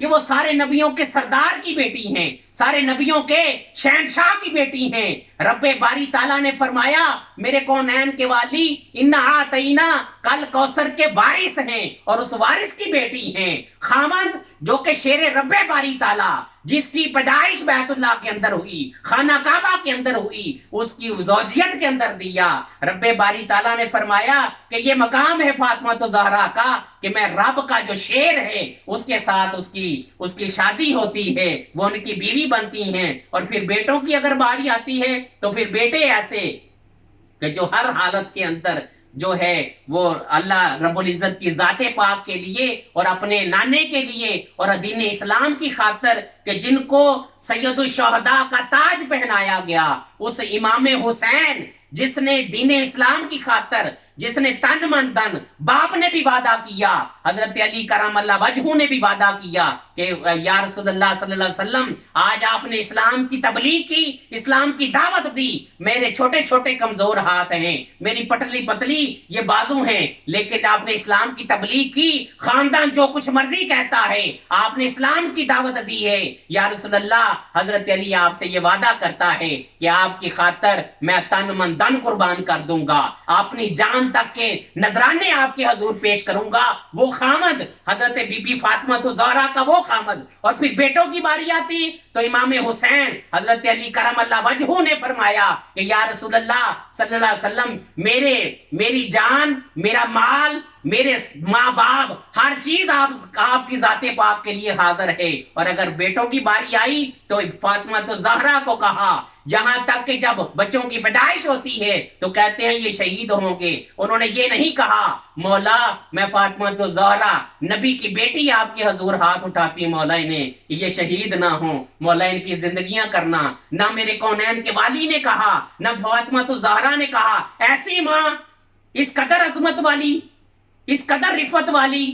کہ وہ سارے نبیوں کے سردار کی بیٹی ہیں، سارے نبیوں کے شہنشاہ کی بیٹی ہیں۔ رب باری تعالیٰ نے فرمایا میرے کونین کے والی انا آتینا کل کوثر کے وارث ہیں، اور اس وارث کی بیٹی ہیں۔ خامد جو کہ شیر رب باری تعالیٰ، جس کی پیدائش بیت اللہ کے اندر ہوئی، خانہ کعبہ کے اندر ہوئی، اس کی زوجیت کے اندر دیا۔ رب باری تعالیٰ نے فرمایا کہ یہ مقام ہے فاطمہ زہرا کا کہ میں رب کا جو شیر ہے اس کے ساتھ اس کی شادی ہوتی ہے، وہ ان کی بیوی بنتی ہیں، اور پھر بیٹوں کی اگر باری آتی ہے تو پھر بیٹے ایسے کہ جو ہر حالت کے اندر جو ہے وہ اللہ رب العزت کی ذات پاک کے لیے اور اپنے نانے کے لیے اور دین اسلام کی خاطر کہ جن کو سید الشہداء کا تاج پہنایا گیا، اس امام حسین جس نے دین اسلام کی خاطر، جس نے تن من دن، باپ نے بھی وعدہ کیا، حضرت علی کرم اللہ وجہہ نے بھی وعدہ کیا کہ یا رسول اللہ صلی اللہ علیہ وسلم آج آپ نے اسلام کی تبلیغ کی، اسلام کی دعوت دی، میرے چھوٹے چھوٹے کمزور ہاتھ ہیں، میری پتلی پتلی یہ بازو ہیں، لیکن آپ نے اسلام کی تبلیغ کی، خاندان جو کچھ مرضی کہتا ہے، آپ نے اسلام کی دعوت دی ہے۔ یا رسول اللہ، حضرت علی آپ سے یہ وعدہ کرتا ہے کہ آپ کی خاطر میں تن من دن قربان کر دوں گا، اپنی جان تک کے نذرانے آپ کے حضور پیش کروں گا۔ وہ خامد حضرت بی بی فاطمہ زہرا کا وہ خامد، اور پھر بیٹوں کی باری آتی تو امام حسین حضرت علی کرم اللہ وجہہ نے فرمایا کہ یا رسول اللہ صلی اللہ علیہ وسلم میری جان، میرا مال، میرے ماں باپ، ہر چیز آپ کی ذات پاک کے لیے حاضر ہے۔ اور اگر بیٹوں کی باری آئی تو فاطمہ زہرا کو کہا، یہاں تک کہ جب بچوں کی پیدائش ہوتی ہے تو کہتے ہیں یہ شہید ہوں گے، انہوں نے یہ نہیں کہا مولا میں فاطمہ زہرا نبی کی بیٹی آپ کے حضور ہاتھ اٹھاتی مولا انہیں یہ شہید نہ ہوں، مولا ان کی زندگیاں کرنا۔ نہ میرے کونین کے والی نے کہا، نہ فاطمہ زہرا نے کہا ایسی ماں اس قدر عظمت والی، اس قدر رفت والی،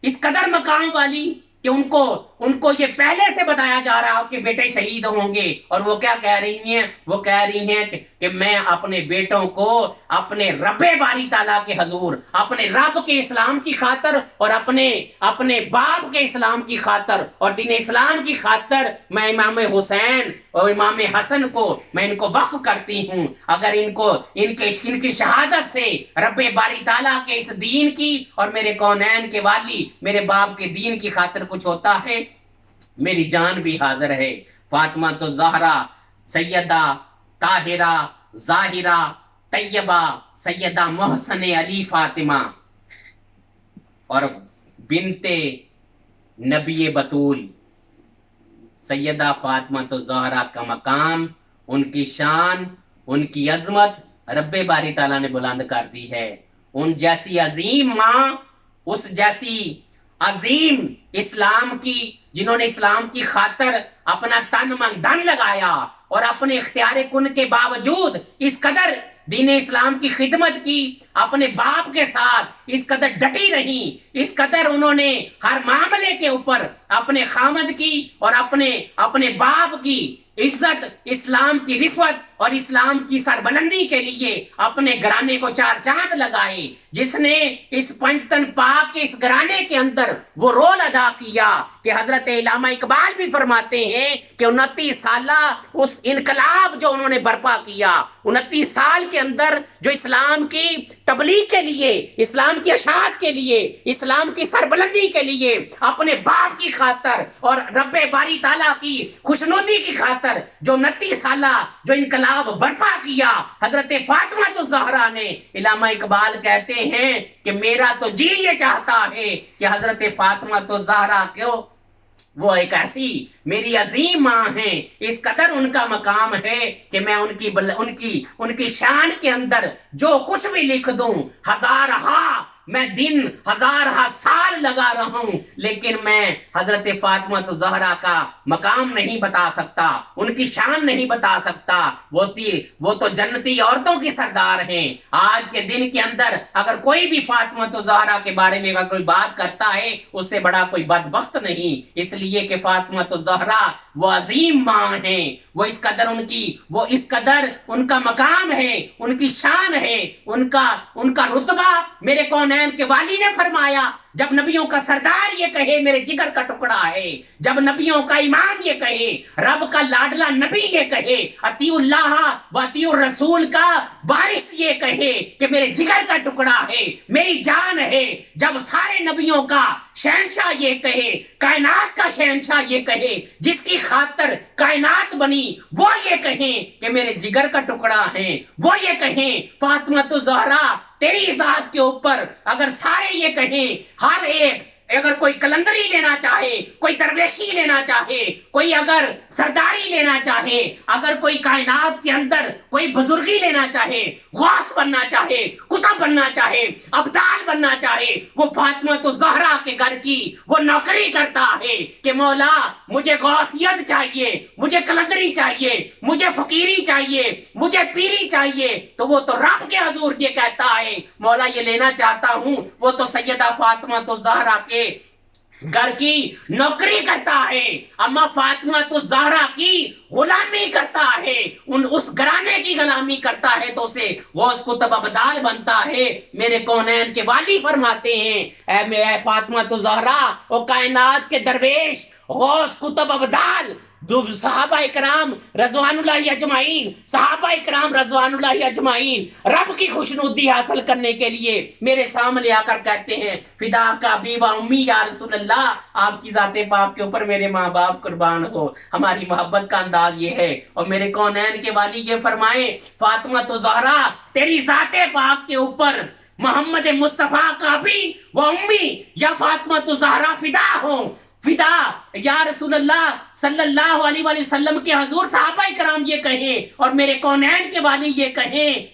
اس قدر مقام والی کہ ان کو یہ پہلے سے بتایا جا رہا کہ بیٹے شہید ہوں گے، اور وہ کیا کہہ رہی ہیں؟ وہ کہہ رہی ہیں کہ میں اپنے بیٹوں کو اپنے رب باری تعالیٰ کے حضور، اپنے رب کے اسلام کی خاطر اور اپنے باپ کے اسلام کی خاطر اور دین اسلام کی خاطر میں امام حسین اور امام حسن کو میں ان کو وقف کرتی ہوں۔ اگر ان کی شہادت سے رب باری تعالیٰ کے اس دین کی اور میرے کونین کے والی میرے باپ کے دین کی خاطر کچھ ہوتا ہے، میری جان بھی حاضر ہے۔ فاطمہ زہرا، سیدہ طاہرہ، ظاہرہ، طیبہ، سیدہ محسن علی فاطمہ اور بنت نبی بطول سیدہ فاطمہ زہرا کا مقام، ان کی شان، ان کی عظمت رب باری تعالیٰ نے بلند کر دی ہے۔ ان جیسی عظیم ماں، اس جیسی عظیم اسلام کی، جنہوں نے اسلام کی خاطر اپنا تن من دھن لگایا اور اپنے اختیار کن کے باوجود اس قدر دین اسلام کی خدمت کی، اپنے باپ کے ساتھ اس قدر ڈٹی رہی، اس قدر انہوں نے ہر معاملے کے اوپر اپنے خامد کی اور اپنے باپ کی عزت، اسلام کی رفت اور اسلام کی سربلندی کے لیے اپنے گھرانے کو چار چاند لگائے، جس نے اس پنجتن پاک کے اس گھرانے کے اندر وہ رول ادا کیا کہ حضرت علامہ اقبال بھی فرماتے ہیں کہ 29 سالہ اس انقلاب جو انہوں نے برپا کیا، 29 سال کے اندر جو اسلام کی تبلیغ کے لیے، اسلام کی اشاعت کے لیے، اسلام کی سربلندی کے لیے اپنے باپ کی خاطر اور رب باری تعالیٰ کی خوشنودی کی خاطر جو 29 سالہ جو انقلاب برپا کیا حضرت فاطمہ زہرا نے، علامہ اقبال کہتے ہیں کہ میرا تو جی یہ چاہتا ہے کہ حضرت فاطمہ زہرا کو وہ ایک ایسی میری عظیم ماں ہیں، اس قدر ان کا مقام ہے کہ میں ان کی شان کے اندر جو کچھ بھی لکھ دوں، میں دن ہزارہا سال لگا رہا ہوں، لیکن میں حضرت فاطمہ زہرا کا مقام نہیں بتا سکتا، ان کی شان نہیں بتا سکتا۔ وہ تو جنتی عورتوں کی سردار ہیں۔ آج کے دن کے اندر اگر کوئی بھی فاطمہ زہرا کے بارے میں اگر کوئی بات کرتا ہے، اس سے بڑا کوئی بدبخت نہیں، اس لیے کہ فاطمہ زہرا وہ عظیم ماں ہیں، وہ اس قدر ان کا مقام ہے، ان کی شان ہے، ان کا رتبہ میرے کونین کے والی نے فرمایا جب نبیوں کا سردار یہ کہے میرے جگر کا ٹکڑا ہے، جب نبیوں کا امام یہ کہے، رب کا لاڈلا نبی یہ کہے، اطیع اللہ و اطیع الرسول کا وارث یہ کہے کہ میرے جگر کا ٹکڑا ہے، میری جان ہے، جب سارے نبیوں کا شہنشاہ یہ کہے، کائنات کا شہنشاہ یہ کہے، جس کی خاطر کائنات بنی وہ یہ کہیں کہ میرے جگر کا ٹکڑا ہے، وہ یہ کہیں فاطمہ الزہرا تیری ذات کے اوپر، اگر سارے یہ کہیں، ہر ایک اگر کوئی کلندری لینا چاہے، کوئی درویشی لینا چاہے، کوئی اگر سرداری لینا چاہے، اگر کوئی کائنات کے اندر کوئی بزرگی لینا چاہے، غوث بننا چاہے، قطب بننا چاہے، ابدال بننا چاہے، وہ فاطمہ الزہرا کے گھر کی وہ نوکری کرتا ہے کہ مولا مجھے غوثیت چاہیے، مجھے کلندری چاہیے، مجھے فقیری چاہیے، مجھے پیری چاہیے، تو وہ تو رب کے حضور یہ کہتا ہے مولا یہ لینا چاہتا ہوں، وہ تو سیدہ فاطمہ الزہرا کے گھر کی نوکری کرتا ہے، اما فاطمہ الزہرا کی غلامی کرتا ہے، اس گھرانے کی غلامی کرتا ہے تو اسے غوث قطب ابدال بنتا ہے۔ میرے کونین کے والی فرماتے ہیں اے فاطمہ الزہرا، او کائنات کے درویش، غوث قطب ابدال، صحابہ اکرام رضوان اللہ اجمعین، صحابہ اکرام رضوان اللہ اجمعین رب کی خوشنودی حاصل کرنے کے لیے میرے سامنے آ کر کہتے ہیں فدا کا ابی و امی یا رسول اللہ، آپ کی ذات پاک کے اوپر میرے ماں باپ قربان ہو۔ ہماری محبت کا انداز یہ ہے، اور میرے کونین کے والی یہ فرمائیں فاطمہ الزہرا تیری ذات پاک کے اوپر محمد مصطفیٰ کا ابی و امی یا فاطمہ الزہرا فدا ہوں، فدا یا رسول اللہ صلی اللہ علیہ وآلہ وسلم کے حضور صحابہ کرام یہ کہیں، اور میرے کونین کے والی یہ کہیں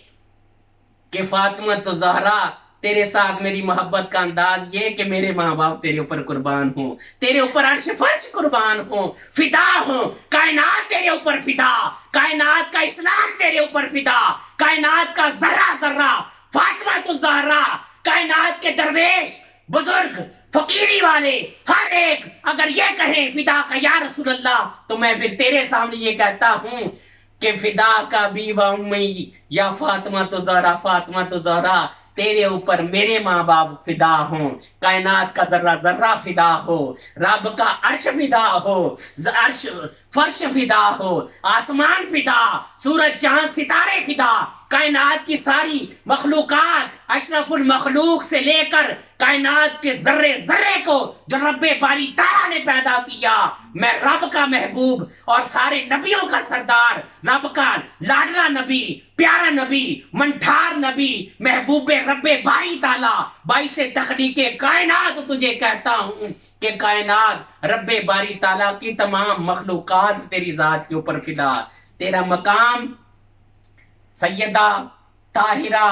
کہ فاطمہ الزہرا تیرے ساتھ میری محبت کا انداز یہ کہ میرے ماں باپ تیرے اوپر قربان ہوں، تیرے اوپر عرش فرش قربان ہوں، فدا ہوں، کائنات تیرے اوپر فدا، کائنات کا اسلام تیرے اوپر فدا، کائنات کا ذرہ ذرہ فاطمہ الزہرا، کائنات کے درویش، بزرگ، فقیری والے، ہر ایک اگر یہ کہیں فدا کا یا رسول اللہ، تو میں پھر تیرے سامنے یہ کہتا ہوں کہ فدا کا بی و امی یا فاطمہ الزہرا، فاطمہ الزہرا تیرے اوپر میرے ماں باپ فدا ہوں، کائنات کا ذرہ ذرہ فدا ہو، رب کا عرش فدا ہو، عرش فرش فدا ہو، آسمان فدا، سورج چاند ستارے فدا، کائنات کی ساری مخلوقات اشرف المخلوق سے لے کر کائنات کے ذرے ذرے کو جو رب باری تعالیٰ نے پیدا کیا، میں رب کا محبوب اور سارے نبیوں کا سردار، رب کا لاڈلا نبی، پیارا نبی، منٹھار نبی، محبوب رب باری تعالیٰ، باعث تخلیق کائنات تجھے کہتا ہوں کہ کائنات رب باری تعالیٰ کی تمام مخلوقات تیری ذات کے اوپر فدا، تیرا مقام سیدہ طاہرہ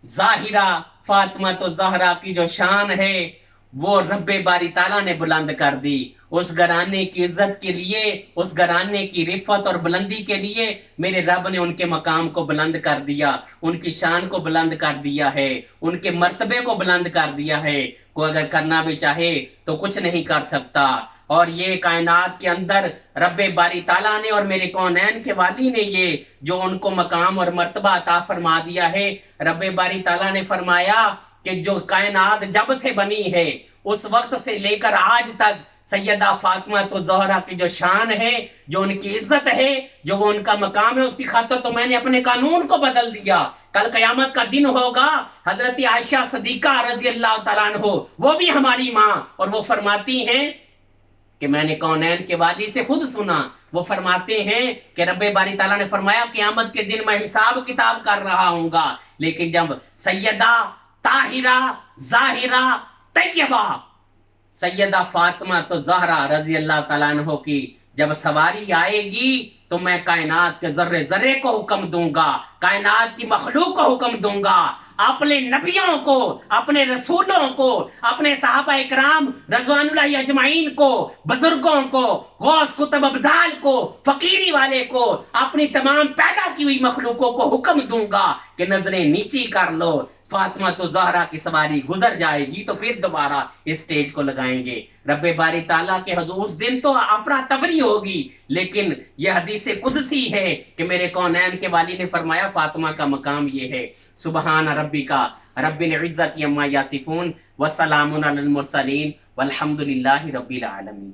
ظاہرہ فاطمہ الزہرا کی جو شان ہے وہ رب باری تعالیٰ نے بلند کر دی، اس گھرانے کی عزت کے لیے، اس گھرانے کی رفت اور بلندی کے لیے میرے رب نے ان کے مقام کو بلند کر دیا، ان کی شان کو بلند کر دیا ہے، ان کے مرتبے کو بلند کر دیا ہے۔ کوئی اگر کرنا بھی چاہے تو کچھ نہیں کر سکتا، اور یہ کائنات کے اندر رب باری تعالیٰ نے اور میرے کونین کے والی نے یہ جو ان کو مقام اور مرتبہ عطا فرما دیا ہے، رب باری تعالیٰ نے فرمایا کہ جو کائنات جب سے بنی ہے اس وقت سے لے کر آج تک سیدہ فاطمہ الزہرا کی جو شان ہے، جو ان کی عزت ہے، جو وہ ان کا مقام ہے، اس کی خاطر تو میں نے اپنے قانون کو بدل دیا۔ کل قیامت کا دن ہوگا، حضرت عائشہ صدیقہ رضی اللہ تعالیٰ عنہ وہ بھی ہماری ماں، اور وہ فرماتی ہیں کہ میں نے کونین کے والی سے خود سنا، وہ فرماتے ہیں کہ رب باری تعالیٰ نے فرمایا قیامت کے دن میں حساب کتاب کر رہا ہوں گا، لیکن جب سیدہ طاہرہ ظاہرہ طیبہ سیدہ فاطمہ الزہرا رضی اللہ تعالیٰ عنہ کی جب سواری آئے گی تو میں کائنات کے ذرے ذرے کو حکم دوں گا، کائنات کی مخلوق کو حکم دوں گا، اپنے نبیوں کو، اپنے رسولوں کو، اپنے صحابہ اکرام رضوان اللہ اجمعین کو، بزرگوں کو، غوث قطب ابدال کو، فقیری والے کو، اپنی تمام پیدا کی ہوئی مخلوقوں کو حکم دوں گا کہ نظریں نیچی کر لو، فاطمہ تو زہرا کی سواری گزر جائے گی تو پھر دوبارہ اسٹیج کو لگائیں گے. رب باری تعالیٰ کے حضور اس دن تو افراتفری ہوگی، لیکن یہ حدیث قدسی ہے کہ میرے کونین کے والی نے فرمایا فاطمہ کا مقام یہ ہے. سبحان ربی کا رب العزت عما یصفون وسلام علی المرسلین والحمد للہ رب العالمین.